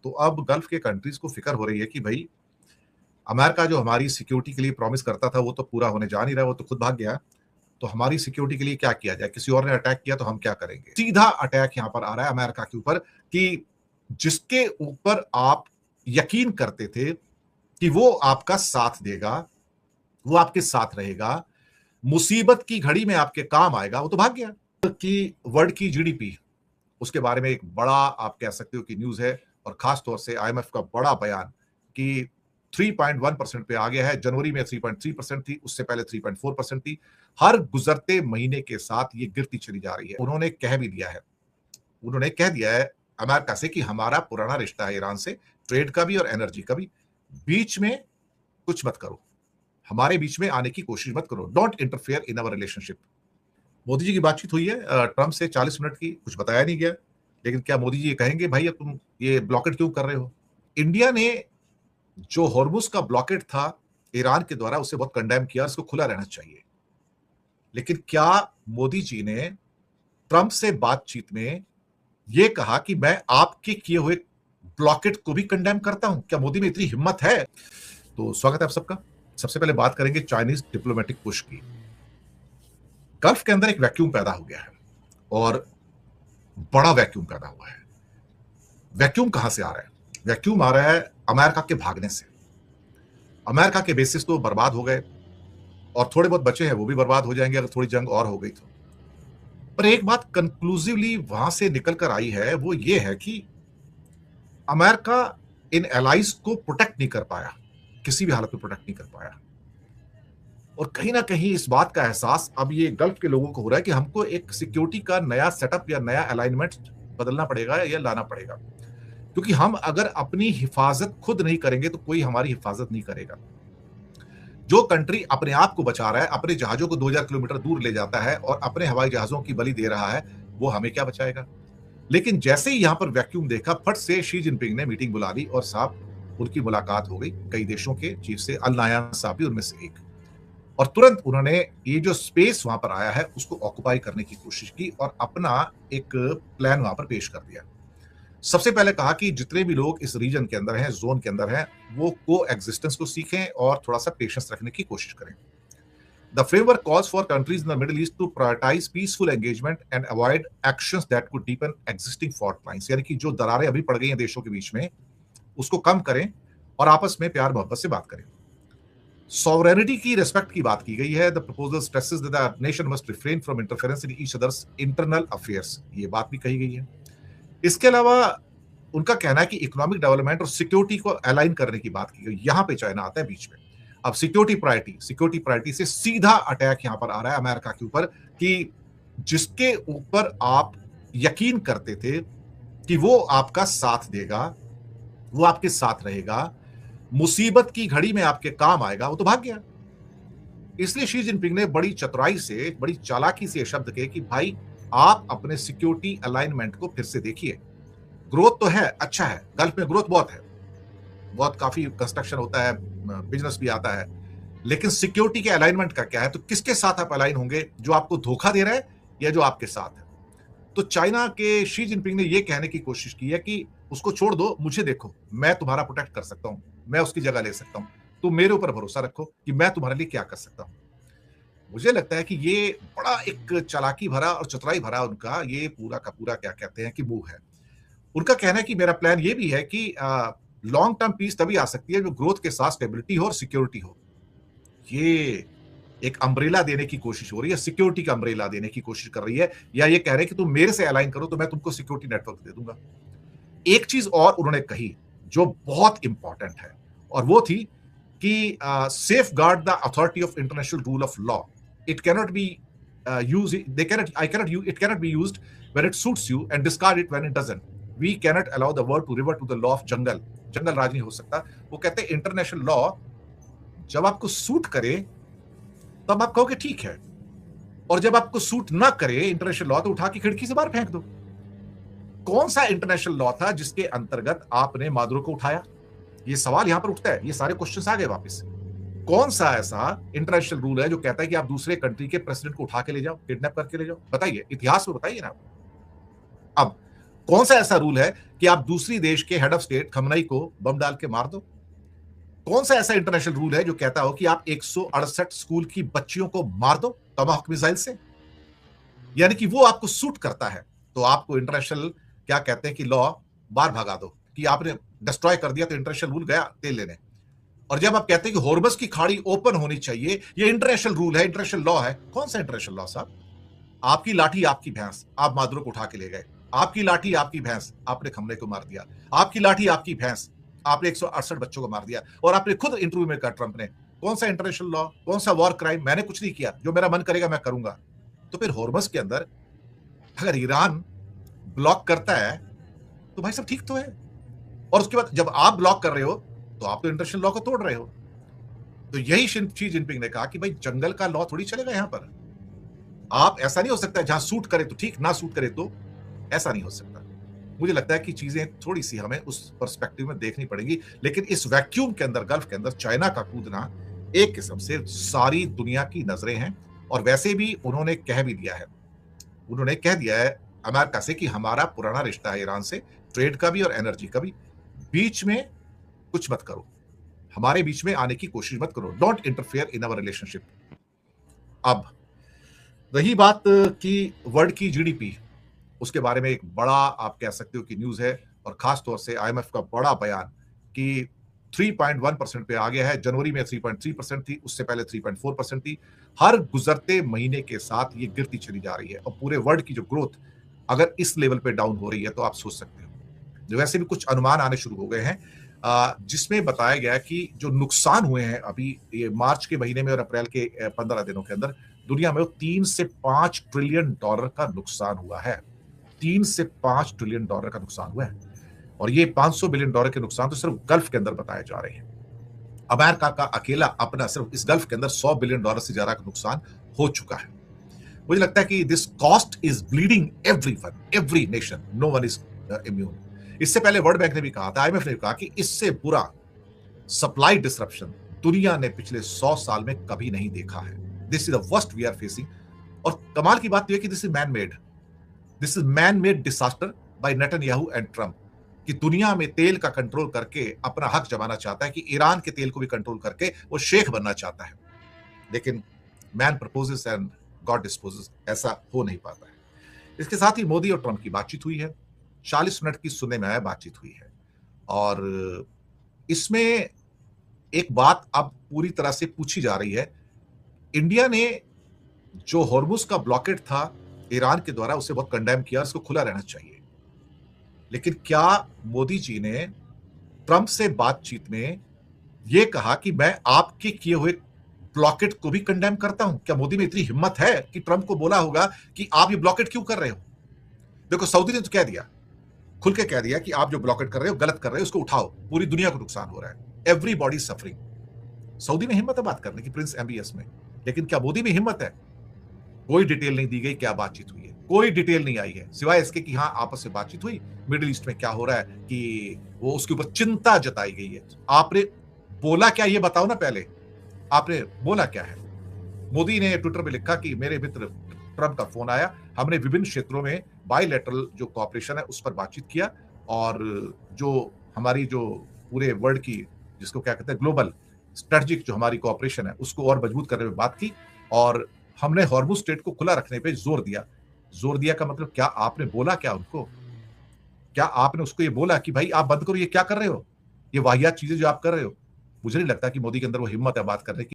तो अब गल्फ के कंट्रीज को फिक्र हो रही है कि भाई अमेरिका जो हमारी सिक्योरिटी के लिए प्रॉमिस करता था वो तो पूरा होने जा नहीं रहा, वो तो खुद भाग गया। तो हमारी सिक्योरिटी के लिए क्या किया जाए? किसी और ने अटैक किया तो हम क्या करेंगे? सीधा अटैक यहां पर आ रहा है अमेरिका के ऊपर कि जिसके ऊपर आप यकीन करते थे कि वो आपका साथ देगा, वो आपके साथ रहेगा, मुसीबत की घड़ी में आपके काम आएगा, वो तो भाग गया। कि वर्ल्ड की जीडीपी, उसके बारे में एक बड़ा आप कह सकते हो कि न्यूज है, और खास तौर से आईएमएफ का बड़ा बयान कि 3.1% पे आ गया है। जनवरी में 3.3% थी, उससे पहले 3.4% थी। हर गुजरते महीने के साथ ये गिरती चली जा रही है। उन्होंने कह भी दिया है, उन्होंने कह दिया है अमेरिका से कि हमारा पुराना रिश्ता है ईरान से, ट्रेड का भी और एनर्जी का भी, बीच में कुछ मत करो, हमारे बीच में आने की कोशिश मत करो, don't interfere in our relationship. Modi ji की बातचीत हुई है ट्रंप से 40 मिनट की, कुछ बताया नहीं गया, लेकिन क्या मोदी जी ये कहेंगे भाई अब तुम ये ब्लॉकेट क्यों कर रहे हो? इंडिया ने जो हॉर्मुज का ब्लॉकेट था ईरान के द्वारा, उसे बहुत कंडेम किया, इसको खुला रहना चाहिए। लेकिन क्या मोदी जी ने ट्रंप से बातचीत में यह कहा कि मैं आपके किए हुए ब्लॉकेट को भी कंडेम करता हूं? क्या मोदी में इतनी हिम्मत है? तो स्वागत है आप सबका। सबसे पहले बात करेंगे चाइनीज डिप्लोमेटिक पुश की। गल्फ के अंदर एक वैक्यूम पैदा हो गया है, और बड़ा वैक्यूम पैदा हुआ है। वैक्यूम कहां से आ रहा है? वैक्यूम आ रहा है अमेरिका के भागने से। अमेरिका के बेसिस तो बर्बाद हो गए, और थोड़े बहुत बचे हैं वो भी बर्बाद हो जाएंगे अगर थोड़ी जंग और हो गई तो। पर एक बात कंक्लूसिवली वहां से निकल कर आई है, वो ये है कि अमेरिका इन एलाइज को प्रोटेक्ट नहीं कर पाया, किसी भी हालत में प्रोटेक्ट नहीं कर पाया। और कहीं ना कहीं इस बात का एहसास अब ये गल्फ के लोगों को हो रहा है कि हमको एक सिक्योरिटी का नया सेटअप या नया अलाइनमेंट बदलना पड़ेगा या लाना पड़ेगा, क्योंकि हम अगर अपनी हिफाजत खुद नहीं करेंगे तो कोई हमारी हिफाजत नहीं करेगा। जो कंट्री अपने आप को बचा रहा है, अपने जहाजों को 2000 किलोमीटर दूर ले जाता है और अपने हवाई जहाजों की बलि दे रहा है, वो हमें क्या बचाएगा? लेकिन जैसे ही यहां पर वैक्यूम देखा, फट से शी जिनपिंग ने मीटिंग बुला ली और साहब उनकी मुलाकात हो गई कई देशों के चीफ से, अल नायान साहब भी उनमें से एक। और तुरंत उन्होंने ये जो स्पेस वहां पर आया है उसको ऑक्युपाई करने की कोशिश की और अपना एक प्लान वहां पर पेश कर दिया। सबसे पहले कहा कि जितने भी लोग इस रीजन के अंदर हैं, जोन के अंदर हैं, वो को एग्जिस्टेंस को सीखें और थोड़ा सा पेशेंस रखने की कोशिश करें। The framework calls for countries in the Middle East to prioritise peaceful engagement and avoid actions that could deepen existing fault lines, यानी कि जो दरारें अभी पड़ गई हैं देशों के बीच में, उसको कम करें और आपस में प्यार मोहब्बत से बात करें। सॉवरेनिटी की रिस्पेक्ट की बात की गई है। The proposal stresses that the nation must refrain from interference in each others internal affairs, ये बात भी कही गई है। इसके अलावा उनका कहना है कि इकोनॉमिक डेवलपमेंट और सिक्योरिटी को अलाइन करने की बात की गई। यहां पे चाइना आता है बीच में। अब सिक्योरिटी प्रायोरिटी से सीधा अटैक यहां पर आ रहा है अमेरिका के ऊपर कि जिसके ऊपर आप यकीन करते थे कि वो आपका साथ देगा, वो आपके साथ रहेगा, मुसीबत की घड़ी में आपके काम आएगा, वो तो भाग गया। इसलिए शी जिनपिंग ने बड़ी चतुराई से, बड़ी चालाकी से शब्द कहे कि भाई आप अपने सिक्योरिटी अलाइनमेंट को फिर से देखिए। ग्रोथ तो है, अच्छा है, गल्फ में ग्रोथ बहुत है, बहुत काफी कंस्ट्रक्शन होता है, बिजनेस भी आता है, लेकिन सिक्योरिटी के अलाइनमेंट का क्या है? तो किसके साथ आप अलाइन होंगे, जो आपको धोखा दे रहा है या जो आपके साथ है? तो चाइना के शी जिनपिंग ने यह कहने की कोशिश की है कि उसको छोड़ दो, मुझे देखो, मैं तुम्हारा प्रोटेक्ट कर सकता हूं, मैं उसकी जगह ले सकता हूं, तुम मेरे ऊपर भरोसा रखो कि मैं तुम्हारे लिए क्या कर सकता हूं। मुझे लगता है कि ये बड़ा एक चालाकी भरा और चतुराई भरा उनका ये पूरा का पूरा क्या कहते हैं कि मूव है। उनका कहना है कि मेरा प्लान ये भी है कि लॉन्ग टर्म पीस तभी आ सकती है जो ग्रोथ के साथ स्टेबिलिटी हो और सिक्योरिटी हो। ये एक अम्ब्रेला देने की कोशिश हो रही है, सिक्योरिटी का अम्ब्रेला देने की कोशिश कर रही है, या ये कह रहे हैं कि तुम मेरे से अलाइन करो तो मैं तुमको सिक्योरिटी नेटवर्क दे दूंगा। एक चीज और उन्होंने कही जो बहुत इंपॉर्टेंट है, और वो थी कि safeguard the authority of international rule of law. It cannot be use they cannot I cannot you it cannot be used when it suits you and discard it when it doesn't. We cannot allow the world to revert to the law of jungle. जंगल राज नहीं हो सकता। वो कहते हैं international law जब आपको सूट करे तब आप कहोगे ठीक है, और जब आपको सूट ना करे इंटरनेशनल लॉ तो उठा के खिड़की से बाहर फेंक दो। कौन सा इंटरनेशनल लॉ था जिसके अंतर्गत आपने मादुरो को उठाया? ये सवाल यहां पर उठता है, ये सारे क्वेश्चंस आ गए वापस। कौन सा ऐसा इंटरनेशनल रूल है जो कहता है कि आप दूसरे कंट्री के प्रेसिडेंट को उठा के ले जाओ, किडनैप करके ले जाओ? बताइए, इतिहास में बताइए ना। अब कौन सा ऐसा रूल है कि आप दूसरी देश के हेड ऑफ स्टेट खमनई को बम डाल के मार दो? कौन सा ऐसा इंटरनेशनल रूल है जो कहता हो कि आप 168 स्कूल की बच्चियों को मार दो टमाहॉक मिसाइल से? यानी कि वो आपको सूट करता है तो आपको इंटरनेशनल क्या कहते हैं कि लॉ बाहर भगा दो कि आपने डिस्ट्रॉय कर दिया तो इंटरनेशनल रूल गया तेल लेने। और जब आप कहते हैं कि हॉर्मस की खाड़ी ओपन होनी चाहिए, ये इंटरनेशनल रूल है, इंटरनेशनल लॉ है, कौन सा इंटरनेशनल लॉ साहब? आपकी लाठी आपकी भैंस, आप मादुरो को उठा के ले गए। आपकी लाठी आपकी भैंस, आपने खमने को मार दिया। आपकी लाठी आपकी भैंस, आपने 168 बच्चों को मार दिया। और आपने खुद इंटरव्यू में कहा ट्रंप ने, कौन सा इंटरनेशनल लॉ, कौन सा वॉर क्राइम, मैंने कुछ नहीं किया, जो मेरा मन करेगा मैं करूंगा। तो फिर हॉर्मस के अंदर अगर ईरान ब्लॉक करता है तो भाई सब ठीक तो है। और उसके बाद जब आप ब्लॉक कर रहे हो तो आप तो इंटरनेशनल लॉ को तोड़ रहे हो। तो यही शी जिनपिंग ने कहा कि भाई जंगल का लॉ थोड़ी चलेगा यहां पर। आप ऐसा नहीं हो सकता जहां सूट करे तो ठीक, ना सूट करे तो ऐसा नहीं हो सकता। मुझे लगता है कि चीजें थोड़ी सी हमें उस पर्सपेक्टिव में देखनी पड़ेगी। लेकिन इस वैक्यूम के अंदर, गल्फ के अंदर चाइना का कूदना एक किस्म से सारी दुनिया की नजरें हैं। और वैसे भी उन्होंने कह भी दिया है, उन्होंने कह दिया है अमेरिका से कि हमारा पुराना रिश्ता है ईरान से, ट्रेड का भी और एनर्जी का भी, बीच में कुछ मत करो, हमारे बीच में आने की कोशिश मत करो, don't interfere in our relationship. अब रही बात कि वर्ल्ड की जीडीपी, उसके बारे में एक बड़ा आप कह सकते हो कि न्यूज है, और खास तौर से आईएमएफ का बड़ा बयान कि 3.1% पे आ गया है। जनवरी में 3.3% थी, उससे पहले 3.4% थी। हर गुजरते महीने के साथ ये गिरती चली जा रही है। और पूरे वर्ल्ड की जो ग्रोथ अगर इस लेवल पे डाउन हो रही है तो आप सोच सकते हो, जो वैसे भी कुछ अनुमान आने शुरू हो गए हैं, जिसमें बताया गया है कि जो नुकसान हुए हैं अभी ये मार्च के महीने में और अप्रैल के 15 दिनों के अंदर दुनिया में, वो 3 से 5 ट्रिलियन डॉलर का नुकसान हुआ है। 3 से 5 ट्रिलियन डॉलर का नुकसान हुआ है। और ये 500 बिलियन डॉलर के नुकसान तो सिर्फ गल्फ के अंदर बताए जा रहे हैं। अमेरिका का अकेला अपना सिर्फ इस गल्फ के अंदर 100 बिलियन डॉलर से ज्यादा का नुकसान हो चुका है। मुझे लगता है कि this cost is bleeding everyone, every nation, no one is immune. इससे पहले वर्ल्ड बैंक ने भी कहा था, आईएमएफ ने भी कहा कि इससे बुरा सप्लाई डिसरप्शन दुनिया ने पिछले 100 साल में कभी नहीं देखा है। This is the worst we are facing. और कमाल की बात यह है कि this is man made, this is man made disaster by Netanyahu and Trump, कि दुनिया में तेल का कंट्रोल करके अपना हक जमाना चाहता है, कि ईरान के तेल को भी कंट्रोल करके वो शेख बनना चाहता है। लेकिन man proposes and God disposes, ऐसा हो नहीं पाता है। इसके साथ ही मोदी और ट्रंप की बातचीत हुई है, 40 मिनट की सुनने में आया बातचीत हुई है। और इसमें एक बात अब पूरी तरह से पूछी जा रही है, इंडिया ने जो हॉर्मुज का ब्लॉकेट था ईरान के द्वारा, उसे बहुत कंडेम किया, उसको खुला रहना चाहिए। लेकिन क्या मोदी जी ने ट्रंप से बातचीत में यह कहा कि मैं आपके किए हुए ब्लॉकेट को भी कंडेम करता हूं? क्या मोदी में इतनी हिम्मत है कि ट्रंप को बोला होगा कि आप ये ब्लॉकेट क्यों कर रहे हो? देखो, सऊदी ने तो कह दिया, खुल के कह दिया कि आप जो ब्लॉकेट कर रहे हो गलत कर रहे हो, उसको उठाओ, पूरी दुनिया को नुकसान हो रहा है, एवरीबॉडी सफरिंग। सऊदी में हिम्मत है बात करने की, प्रिंस एमबीएस में। लेकिन क्या मोदी में हिम्मत है? कोई डिटेल नहीं दी गई क्या बातचीत हुई है, कोई डिटेल नहीं आई है, सिवाय इसके कि हाँ आपस में बातचीत हुई, मिडिल ईस्ट में क्या हो रहा है कि वो उसके ऊपर चिंता जताई गई है। आपने बोला क्या ये बताओ ना, पहले आपने बोला क्या है? मोदी ने ट्विटर पे लिखा कि मेरे मित्र ट्रंप का फोन आया, हमने विभिन्न क्षेत्रों में बायलैटरल जो कोऑपरेशन है उस पर बातचीत किया, और जो हमारी जो पूरे वर्ल्ड की, जिसको क्या कहते हैं, ग्लोबल स्ट्रेटजिक जो हमारी कोऑपरेशन है उसको और मजबूत करने में बात की, और हमने हॉर्मुज स्ट्रेट को खुला रखने पे जोर दिया। जोर दिया का मतलब क्या आपने बोला क्या उनको? क्या आपने उसको ये बोला कि भाई आप बंद करो, ये क्या कर रहे हो, ये वाहियात चीजें जो आप कर रहे हो? मुझे नहीं लगता कि मोदी के अंदर वो हिम्मत है बात करने की।